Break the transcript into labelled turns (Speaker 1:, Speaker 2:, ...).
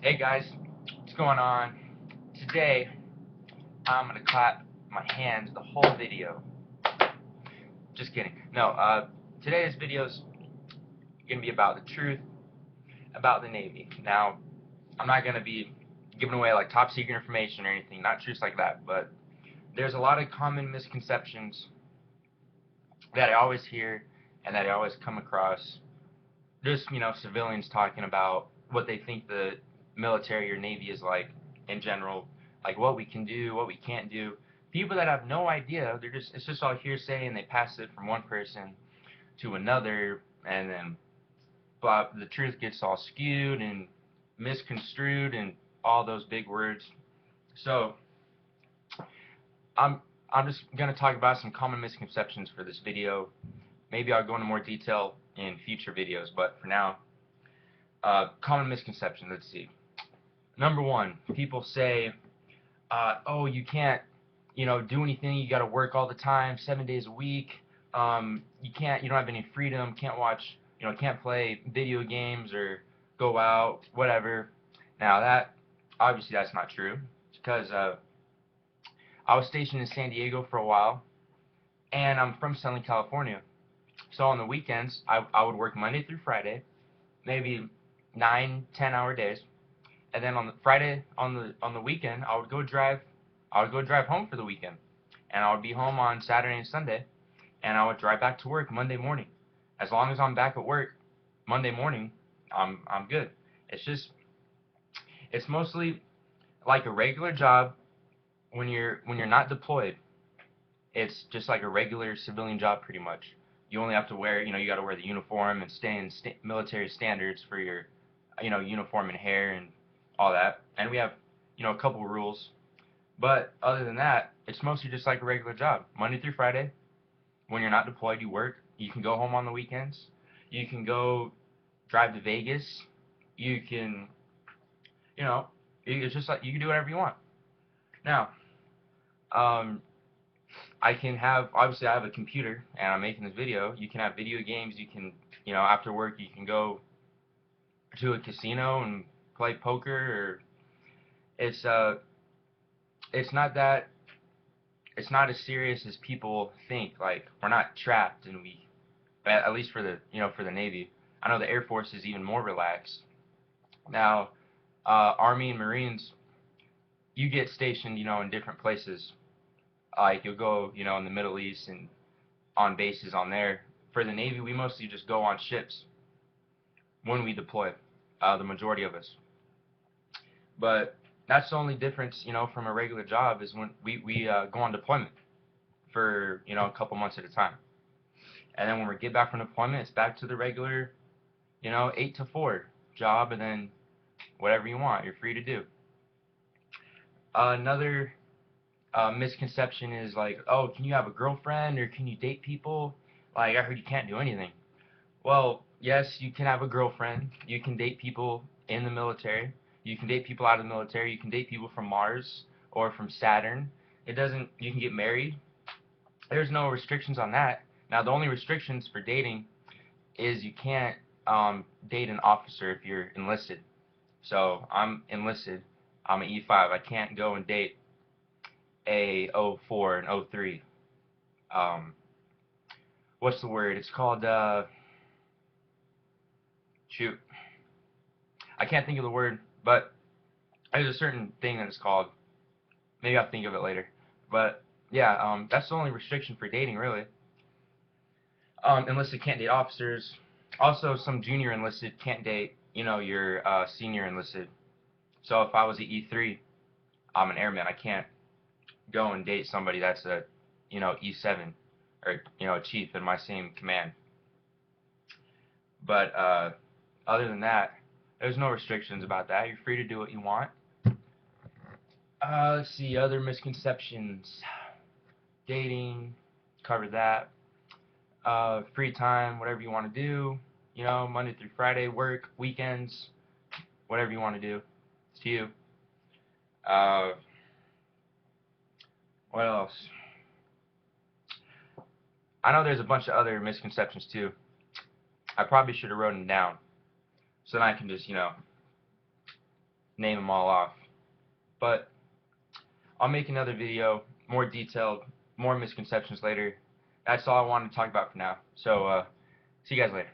Speaker 1: Hey guys, what's going on? Today, I'm gonna clap my hands the whole video. Just kidding. No, today's video's gonna be about the truth about the Navy. Now, I'm not gonna be giving away like top secret information or anything, not truths like that, but there's a lot of common misconceptions that I always hear and that I always come across. Just, civilians talking about what they think the military or Navy is like in general, like what we can do, what we can't do. People that have no idea, it's just all hearsay and they pass it from one person to another, and then the truth gets all skewed and misconstrued and all those big words. So I'm I'm just gonna talk about some common misconceptions for this video. Maybe I'll go into more detail in future videos, but for now, common misconceptions. Let's see. Number one, people say, "Oh, you can't, do anything. You got to work all the time, 7 days a week. You don't have any freedom. Can't watch, can't play video games or go out, whatever." Now that obviously that's not true because I was stationed in San Diego for a while, and I'm from Southern California. So on the weekends, I would work Monday through Friday, maybe 9, 10 hour days. And then on the Friday on the weekend, I would go drive home for the weekend, and I would be home on Saturday and Sunday, and I would drive back to work Monday morning. As long as I'm back at work Monday morning, I'm good. It's just it's mostly like a regular job when you're not deployed. It's just like a regular civilian job pretty much. You only have to wear, you got to wear the uniform and stay in military standards for your, uniform and hair and all that. And we have, a couple rules. But other than that, it's mostly just like a regular job. Monday through Friday, when you're not deployed, you work. You can go home on the weekends. You can go drive to Vegas. You can, you know, it's just like you can do whatever you want. Now, um, I can have obviously I have a computer and I'm making this video. You can have video games. You can, after work you can go to a casino and play poker. Or it's uh it's not that it's not as serious as people think. Like we're not trapped, and at least for the Navy. I know the Air Force is even more relaxed. Now, Army and Marines, you get stationed, in different places. Like you'll go, in the Middle East and on bases on there. For the Navy, we mostly just go on ships when we deploy, the majority of us. But that's the only difference, from a regular job is when we go on deployment for, a couple months at a time. And then when we get back from deployment, it's back to the regular, 8 to 4 job, and then whatever you want, you're free to do. Another misconception is like, oh, can you have a girlfriend or can you date people? Like, I heard you can't do anything. Well, yes, you can have a girlfriend. You can date people in the military. You can date people out of the military. You can date people from Mars or from Saturn. It doesn't. You can get married. There's no restrictions on that. Now, the only restrictions for dating is you can't date an officer if you're enlisted. So I'm enlisted. I'm an E5. I can't go and date a O4 and O3. Um, what's the word? It's called shoot. I can't think of the word, but there's a certain thing that it's called. Maybe I'll think of it later. But yeah, that's the only restriction for dating, really. Enlisted can't date officers. Also, some junior enlisted can't date, your senior enlisted. So if I was an E3, I'm an airman. I can't go and date somebody that's a, E7 or, a chief in my same command. But other than that, there's no restrictions about that. You're free to do what you want. Let's see, other misconceptions. Dating, cover that. Free time, whatever you want to do. Monday through Friday, work, weekends, whatever you want to do. It's to you. Uh, what else? I know there's a bunch of other misconceptions too. I probably should have written them down so then I can just, name them all off. But I'll make another video, more detailed, more misconceptions later. That's all I wanted to talk about for now. So, see you guys later.